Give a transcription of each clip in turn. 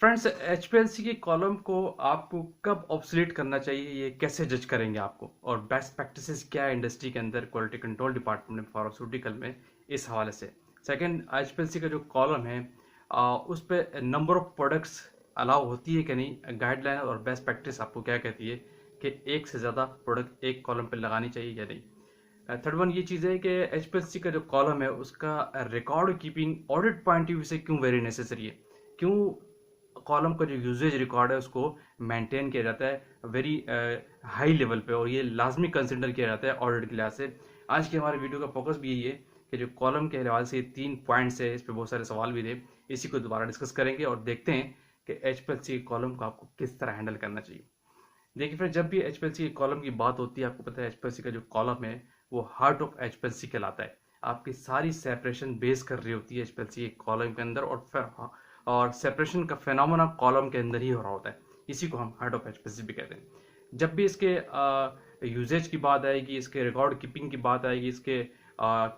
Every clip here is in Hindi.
फ्रेंड्स, एचपीएलसी के कॉलम को आपको कब ऑब्सोलीट करना चाहिए, ये कैसे जज करेंगे आपको, और बेस्ट प्रैक्टिसेस क्या है इंडस्ट्री के अंदर, क्वालिटी कंट्रोल डिपार्टमेंट में, फार्मास्यूटिकल में, इस हवाले से। सेकंड, एचपीएलसी का जो कॉलम है उस पर नंबर ऑफ प्रोडक्ट्स अलाउ होती है कि नहीं, गाइडलाइन और बेस्ट प्रैक्टिस आपको क्या कहती है कि एक से ज़्यादा प्रोडक्ट एक कॉलम पर लगानी चाहिए या नहीं। थर्ड वन ये चीज़ है कि एचपीएलसी का जो कॉलम है उसका record keeping audit point of view से क्यों वेरी नेसेसरी है, क्यों कॉलम का जो यूजेज रिकॉर्ड है उसको मेंटेन किया जाता है वेरी हाई लेवल पे, और ये लाजमी कंसिडर किया जाता है ऑडिट के लिहाज से। आज की हमारे वीडियो का फोकस भी यही है कि जो कॉलम के हवाले से 3 पॉइंट्स है, इस पर बहुत सारे सवाल भी थे, इसी को दोबारा डिस्कस करेंगे और देखते हैं कि एचपीएलसी के कॉलम को आपको किस तरह हैंडल करना चाहिए। देखिए फिर जब भी एचपीएलसी के कॉलम की बात होती है, आपको पता है एचपीएलसी का जो कॉलम है वो हार्ट ऑफ एचपीएलसी कहलाता है। आपकी सारी सेपरेशन बेस कर रही होती है एचपीएलसी के कॉलम के अंदर, और फिर और सेपरेशन का फेनोमेना कॉलम के अंदर ही हो रहा होता है। इसी को हम हार्ट ऑफ एचपीएलसी भी कहते हैं। जब भी इसके यूजेज की बात आएगी, इसके रिकॉर्ड कीपिंग की बात आएगी, इसके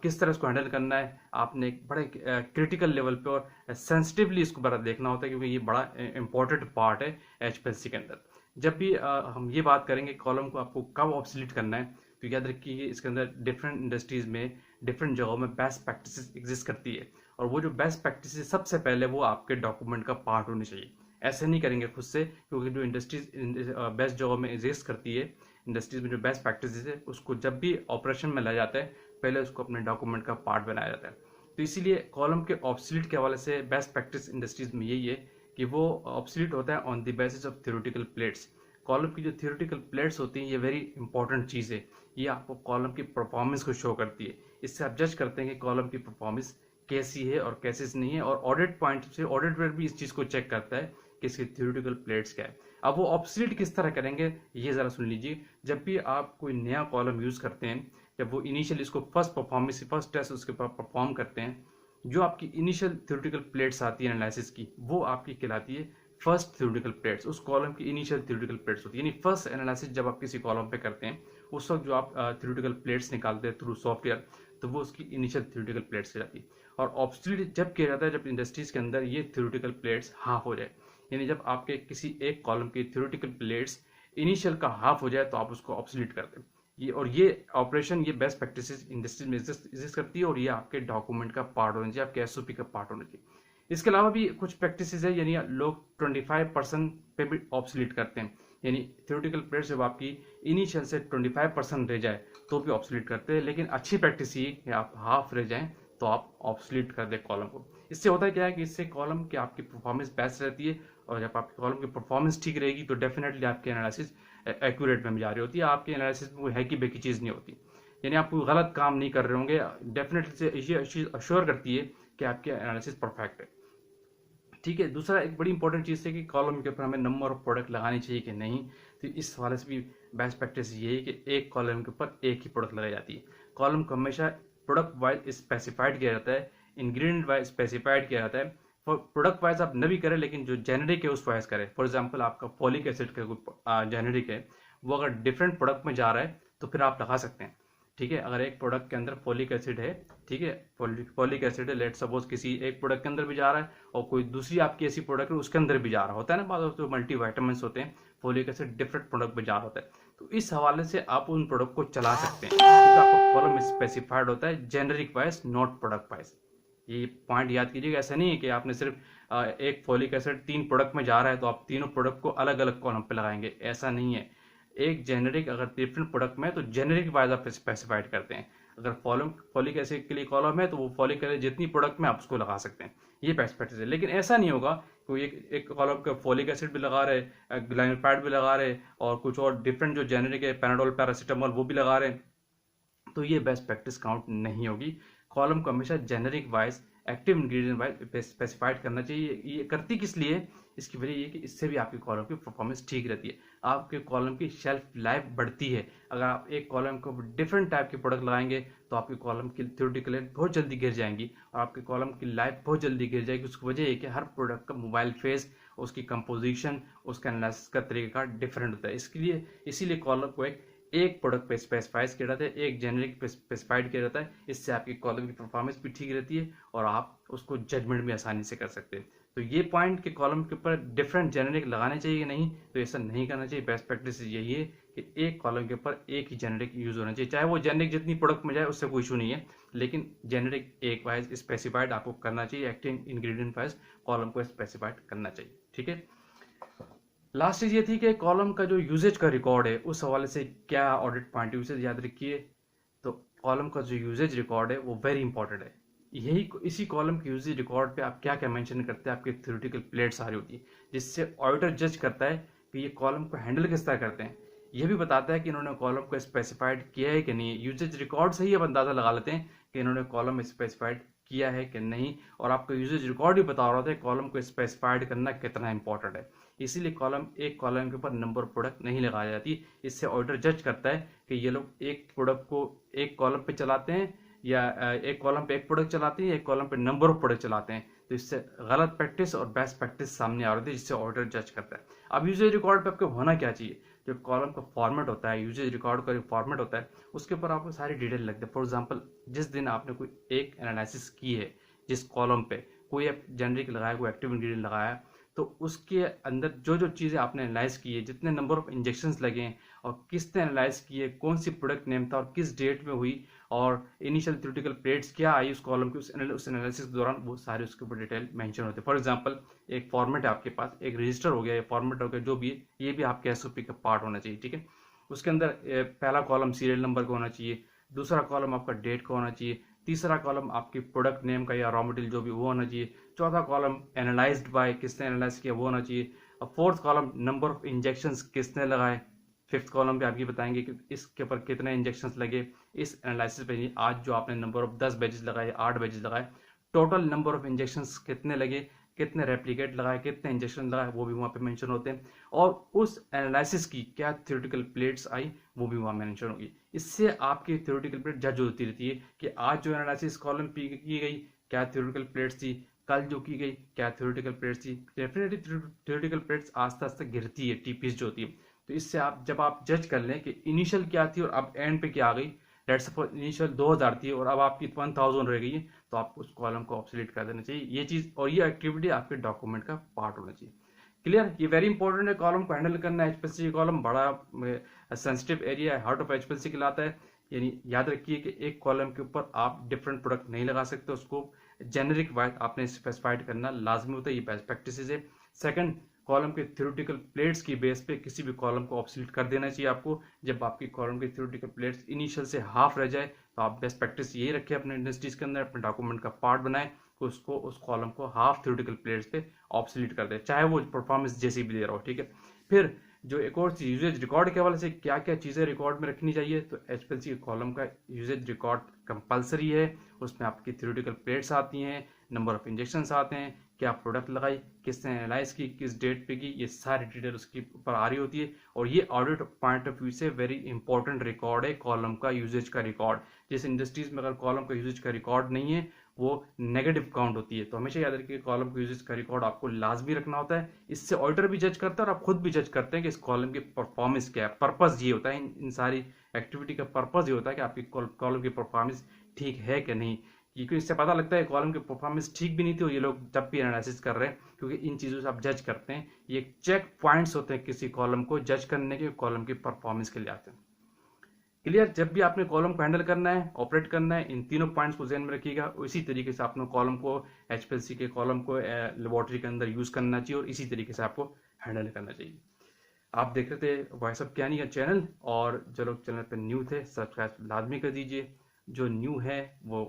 किस तरह इसको हैंडल करना है, आपने एक बड़े क्रिटिकल लेवल पे और सेंसिटिवली इसको बड़ा देखना होता है, क्योंकि ये बड़ा इंपॉर्टेंट पार्ट है एचपीएलसी के अंदर। जब भी हम ये बात करेंगे कॉलम को आपको कब ऑब्सोलीट करना है, तो याद रखिए इसके अंदर डिफरेंट इंडस्ट्रीज में डिफरेंट जगहों में बेस्ट प्रैक्टिसेस एग्जिस्ट करती है, और वो जो बेस्ट प्रैक्टिसेस सबसे पहले वो आपके डॉक्यूमेंट का पार्ट होनी चाहिए। ऐसे नहीं करेंगे खुद से, क्योंकि जो इंडस्ट्रीज बेस्ट जगहों में एग्जिस्ट करती है, इंडस्ट्रीज में जो बेस्ट प्रैक्टिसेस है उसको जब भी ऑपरेशन में लाया जाता है पहले उसको अपने डॉक्यूमेंट का पार्ट बनाया जाता है। तो इसीलिए कॉलम के ऑब्सोलीट के हवाले से बेस्ट प्रैक्टिस इंडस्ट्रीज में यही है कि वो ऑब्सोलीट होता है on the basis of theoretical plates. Column की जो थ्योरेटिकल प्लेट्स होती हैं ये वेरी इंपॉर्टेंट चीज़ है, ये आपको कॉलम की परफॉर्मेंस को शो करती है। इससे आप जज करते हैं कि कॉलम की परफॉर्मेंस कैसी है और कैसी नहीं है, और ऑडिट पॉइंट से ऑडिटर भी इस चीज़ को चेक करता है कि इसकी थ्योरेटिकल प्लेट्स क्या है। अब वो ऑब्सोलीट किस तरह करेंगे ये ज़रा सुन लीजिए। जब भी आप कोई नया कॉलम यूज़ करते हैं, जब वो इनिशियल इसको फर्स्ट टेस्ट उसके ऊपर परफॉर्म करते हैं, जो आपकी इनिशियल थ्योरेटिकल प्लेट्स आती है एनालिसिस की, वो आपकी कहलाती है फर्स्ट थ्योरेटिकल प्लेट्स। उस कॉलम की इनिशियल थ्योरेटिकल प्लेट्स होती है, यानी फर्स्ट एनालिसिस जब आप किसी कॉलम पे करते हैं उस वक्त जो आप थ्योरेटिकल प्लेट्स निकालते हैं थ्रू सॉफ्टवेयर, तो वो उसकी इनिशियल थ्योरेटिकल प्लेट्स कहलाती है। और ऑब्सोलीट जब किया जाता है जब इंडस्ट्रीज के अंदर ये थ्योरेटिकल प्लेट्स हाफ हो जाए, यानी जब आपके किसी एक कॉलम की थ्योरेटिकल प्लेट्स इनिशियल का हाफ हो जाए तो आप उसको ऑब्सोलीट करते हैं। ये ऑपरेशन, ये बेस्ट प्रैक्टिसेस इंडस्ट्री में एग्जिस्ट करती है, और ये आपके डॉक्यूमेंट का पार्ट होना चाहिए, आपके एसओपी का पार्ट होना चाहिए। इसके अलावा भी कुछ प्रैक्टिसेस है, यानी लोग 25% पे भी ऑब्सोलीट करते हैं, यानी थ्योरेटिकल प्लेट्स जब आपकी इनिशियल से 25% रह जाए तो भी ऑब्सोलीट करते हैं। लेकिन अच्छी प्रैक्टिस ये कि आप हाफ रह जाएं तो आप ऑब्सोलीट कर दें कॉलम को। इससे होता है क्या है कि इससे कॉलम की आपकी परफॉर्मेंस बेस्ट रहती है, और जब आपकी कॉलम की परफॉर्मेंस ठीक रहेगी तो डेफिनेटली आपकी एनालिसिस एक्यूरेट में जा रही होती है। आपकी एनालिसिस में कोई है कि बेकी चीज़ नहीं होती, यानी आप कोई गलत काम नहीं कर रहे होंगे। डेफिनेटली से ये चीज़ अश्योर करती है कि आपकी एनालिसिस परफेक्ट है। ठीक है, दूसरा एक बड़ी इंपॉर्टेंट चीज़ है कि कॉलम के ऊपर हमें नंबर ऑफ प्रोडक्ट लगानी चाहिए कि नहीं। तो इस हवाले से भी बेस्ट प्रैक्टिस ये है कि एक कॉलम के ऊपर एक ही प्रोडक्ट लगाई जाती है। कॉलम को हमेशा प्रोडक्ट वाइज स्पेसिफाइड किया जाता है, इंग्रेडिएंट वाइज स्पेसिफाइड किया जाता है। फॉर प्रोडक्ट वाइज आप न भी करें, लेकिन जो जेनेरिक है उस वाइज करें। फॉर एग्जाम्पल आपका फॉलिक एसिड का कोई जेनेरिक है, वो अगर डिफरेंट प्रोडक्ट में जा रहा है तो फिर आप लगा सकते हैं। ठीक है, अगर एक प्रोडक्ट के अंदर फॉलिक एसिड है, ठीक है, फॉलिक एसिड है, लेट सपोज किसी एक प्रोडक्ट के अंदर भी जा रहा है और कोई दूसरी आपकी ऐसी प्रोडक्ट है उसके अंदर भी जा रहा होता है ना, बाद तो मल्टी वाइटामिन होते हैं, फॉलिक एसिड डिफरेंट प्रोडक्ट में जा रहा होता है। तो इस हवाले से आप उन प्रोडक्ट को चला सकते हैं, क्योंकि आपका कॉलम स्पेसिफाइड होता है generic wise, not product wise. ये पॉइंट याद कीजिएगा। ऐसा नहीं है कि आपने सिर्फ एक फॉलिक एसिड 3 प्रोडक्ट में जा रहा है तो आप तीनों प्रोडक्ट को अलग अलग कॉलम पे लगाएंगे, ऐसा नहीं है। एक जेनेरिक अगर डिफरेंट प्रोडक्ट में है तो जेनेरिक वाइज आप स्पेसिफाइड करते हैं। अगर फॉलिक एसिड के लिए कॉलम है तो वो फॉलिक एसिड जितनी प्रोडक्ट में आप उसको लगा सकते हैं, ये बेस्ट प्रैक्टिस है। लेकिन ऐसा नहीं होगा कोई एक कॉलम का फॉलिक एसिड भी लगा रहे, ग्लाइनोपैड भी लगा रहे, और कुछ और डिफरेंट जो जेनेरिक है पैराडोल पैरासीटामोल वो भी लगा रहे हैं, तो ये बेस्ट प्रैक्टिस काउंट नहीं होगी। कॉलम को हमेशा generic wise, active ingredient wise specified करना चाहिए। ये करती किस लिए, इसकी वजह ये कि इससे भी आपकी कॉलम की परफॉर्मेंस ठीक रहती है, आपके कॉलम की शेल्फ लाइफ बढ़ती है। अगर आप एक कॉलम को डिफरेंट टाइप के प्रोडक्ट लगाएंगे तो आपकी कॉलम की थ्योरेटिकल बहुत जल्दी गिर जाएंगी, और आपके कॉलम की लाइफ बहुत जल्दी गिर जाएगी। उसकी वजह है कि हर प्रोडक्ट का मोबाइल फेस, उसकी कंपोजिशन, उसका एनालिसिस का तरीका डिफरेंट होता है। इसके लिए इसीलिए कॉलम को एक प्रोडक्ट पे स्पेसिफाइज किया जाता है, एक जेनरिक पे स्पेसिफाइड किया जाता है। इससे आपकी कॉलम की परफॉर्मेंस भी ठीक रहती है और आप उसको जजमेंट भी आसानी से कर सकते हैं। तो ये पॉइंट के कॉलम के ऊपर डिफरेंट जेनेरिक लगाने चाहिए कि नहीं, तो ऐसा नहीं करना चाहिए। बेस्ट प्रैक्टिस यही है कि एक कॉलम के ऊपर एक ही जेनेरिक यूज होना चाहिए, चाहे वो जेनेरिक जितनी प्रोडक्ट में जाए उससे कोई इशू नहीं है, लेकिन जेनेरिक एक वाइज स्पेसिफाइड आपको करना चाहिए। एक्टिव इंग्रेडिएंट वाइज कॉलम को स्पेसिफाइड करना चाहिए, ठीक है। लास्ट चीज ये थी कि कॉलम का जो यूजेज का रिकॉर्ड है उस हवाले से क्या ऑडिट पॉइंट यूजेज याद रखिए। तो कॉलम का जो यूजेज रिकॉर्ड है वो वेरी इंपॉर्टेंट है। यही इसी कॉलम के यूजेज रिकॉर्ड पे आप क्या क्या मेंशन करते हैं, आपकी थ्योरेटिकल प्लेट्स आ रही होती है, जिससे ऑडिटर जज करता है कि ये कॉलम को हैंडल किस तरह करते हैं। ये भी बताता है कि इन्होंने कॉलम को स्पेसिफाइड किया है कि नहीं है। यूजेज रिकॉर्ड से ही आप अंदाजा लगा लेते हैं कि इन्होंने कॉलम स्पेसिफाइड किया है कि नहीं, और आपका यूजेज रिकॉर्ड भी बता रहा था कॉलम को स्पेसिफाइड करना कितना इंपॉर्टेंट है। इसीलिए एक कॉलम के ऊपर नंबर प्रोडक्ट नहीं लगाई जाती। इससे ऑडिटर जज करता है कि ये लोग एक प्रोडक्ट को एक कॉलम पे चलाते हैं, या एक कॉलम पे एक प्रोडक्ट चलाते हैं, एक कॉलम पे नंबर ऑफ प्रोडक्ट चलाते हैं। तो इससे गलत प्रैक्टिस और बेस्ट प्रैक्टिस सामने आ रही है, जिससे ऑडिटर जज करता है। अब यूजेज रिकॉर्ड पे आपको होना क्या चाहिए, जो कॉलम का फॉर्मेट होता है, यूजेज रिकॉर्ड का जो फॉर्मेट होता है उसके ऊपर आपको सारी डिटेल लगती है। फॉर एग्जाम्पल, जिस दिन आपने कोई एक एनालिसिस की है, जिस कॉलम पे कोई जेनरिक लगाया, कोई एक्टिव इंग्रेडिएंट लगाया, तो उसके अंदर जो जो चीज़ें आपने एनालाइज की है, जितने नंबर ऑफ इंजेक्शंस लगे हैं और किसने एनालाइज किए, कौन सी प्रोडक्ट नेम था और किस डेट में हुई, और इनिशियल थ्योरेटिकल प्लेट्स क्या आई उस कॉलम की, उस एनालिसिस के दौरान, वो सारे उसके ऊपर डिटेल मेंशन होते हैं। फॉर एग्जांपल, एक फॉर्मेट है आपके पास, एक रजिस्टर हो गया, फॉर्मेट हो गया, जो भी है, ये भी आपके एसओपी का पार्ट होना चाहिए, ठीक है। उसके अंदर पहला कॉलम सीरियल नंबर का होना चाहिए, दूसरा कॉलम आपका डेट का होना चाहिए, तीसरा कॉलम आपकी प्रोडक्ट नेम का या रॉ मटेरियल जो भी वो होना चाहिए, चौथा कॉलम एनालाइज्ड बाय, किसने एनालाइज किया वो होना चाहिए, और fourth column number of injections किसने लगाए, फिफ्थ कॉलम पे आपकी बताएंगे कि इसके ऊपर कितने इंजेक्शंस लगे इस एनालिसिस पे। आज जो आपने नंबर ऑफ 10 बैचेस लगाए, 8 बैचेस लगाए, टोटल नंबर ऑफ इंजेक्शंस कितने लगे, कितने रेप्लिकेट लगाए, कितने इंजेक्शन लगाए, वो भी वहाँ पे मेंशन होते हैं। और उस एनालिसिस की क्या थ्योरेटिकल प्लेट्स आई, वो भी वहाँ मेंशन होगी। इससे आपकी थ्योरेटिकल प्लेट जज होती रहती है कि आज जो एनालिसिस कॉलम की गई क्या थ्योरेटिकल प्लेट्स थी, कल जो की गई क्या थ्योरेटिकल प्लेट्स थी। डेफिनेटली थ्योरेटिकल प्लेट्स आस्ते आस्ते गिरती है, टीपीस जो होती है। तो इससे आप जब आप जज कर लें कि इनिशियल क्या थी और अब एंड पे क्या आ गई, लेट सपोज इनिशियल 2000 थी और अब आपकी 1000 रह गई है, तो आपको उस कॉलम को ऑब्सोलीट कर देना चाहिए। ये चीज और ये एक्टिविटी आपके डॉक्यूमेंट का पार्ट होना चाहिए। क्लियर, ये वेरी इंपॉर्टेंट है। कॉलम को हैंडल करना है, एचपीएलसी कॉलम बड़ा सेंसिटिव एरिया है, हार्ट ऑफ एचपीएलसी कहलाता है। यानी याद रखिए कि एक कॉलम के ऊपर आप डिफरेंट प्रोडक्ट नहीं लगा सकते, उसको जेनेरिक वाइज आपने स्पेसिफाइड करना लाजमी होता है। ये बेस्ट प्रैक्टिस है। सेकंड, कॉलम के थ्योरेटिकल प्लेट्स की बेस पे किसी भी कॉलम को ऑब्सोलीट कर देना चाहिए आपको। जब आपकी कॉलम की थ्योरेटिकल प्लेट्स इनिशियल से हाफ रह जाए, तो आप बेस्ट प्रैक्टिस यही रखें अपने इंडस्ट्रीज के अंदर, अपने डॉक्यूमेंट का पार्ट बनाए कि उसको उस कॉलम को हाफ थ्योरेटिकल प्लेट्स पे ऑब्सोलीट कर दे, चाहे वो परफॉर्मेंस जैसी भी दे रहा हो, ठीक है। फिर जो एक और चीज, यूजेज रिकॉर्ड के हवाले से क्या क्या चीजें रिकॉर्ड में रखनी चाहिए, तो एचपीएलसी के कॉलम का यूजेज रिकॉर्ड कंपलसरी है। उसमें आपकी थ्योरेटिकल प्लेट्स आती हैं, नंबर ऑफ इंजेक्शंस आते हैं, क्या प्रोडक्ट लगाई, किसने एनालाइज की, किस डेट पे की, ये सारी डिटेल उसके ऊपर आ रही होती है। और ये ऑडिट पॉइंट ऑफ व्यू से वेरी इंपॉर्टेंट रिकॉर्ड है कॉलम का यूजेज का रिकॉर्ड। जिस इंडस्ट्रीज में अगर कॉलम का यूजेज का रिकॉर्ड नहीं है, वो नेगेटिव काउंट होती है। तो हमेशा याद रखिए कॉलम का यूजेज का रिकॉर्ड आपको लाजमी रखना होता है। इससे ऑडिटर भी जज करता है और आप खुद भी जज करते हैं कि इस कॉलम की परफॉर्मेंस क्या है। पर्पज ये होता है, इन सारी एक्टिविटी का पर्पज ये होता है कि आपकी कॉलम की परफॉर्मेंस ठीक है कि नहीं। क्योंकि इससे पता लगता है कॉलम की परफॉर्मेंस ठीक भी नहीं थी और ये लोग जब भी एनालिसिस कर रहे हैं, क्योंकि इन चीज़ों से आप जज करते हैं। ये चेक पॉइंट्स होते हैं किसी कॉलम को जज करने के, कॉलम की परफॉर्मेंस के लिए आते हैं। क्लियर, जब भी आपने कॉलम को हैंडल करना है, ऑपरेट करना है, इन तीनों पॉइंट्स को ध्यान में रखिएगा। इसी तरीके से आपने कॉलम को, एचपीएलसी के कॉलम को लेबोरेटरी के अंदर यूज करना चाहिए और इसी तरीके से आपको हैंडल करना चाहिए। आप देख रहे थे वॉइस ऑफ ज्ञानी का चैनल, और जो लोग चैनल पर न्यू थे सब्सक्राइब लाजमी कर दीजिए। जो न्यू है वो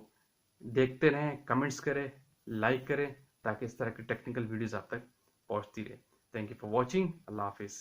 देखते रहें, कमेंट्स करें, लाइक करें, ताकि इस तरह की टेक्निकल वीडियोस आप तक पहुंचती रहे। Thank you for watching. अल्लाह हाफिज़।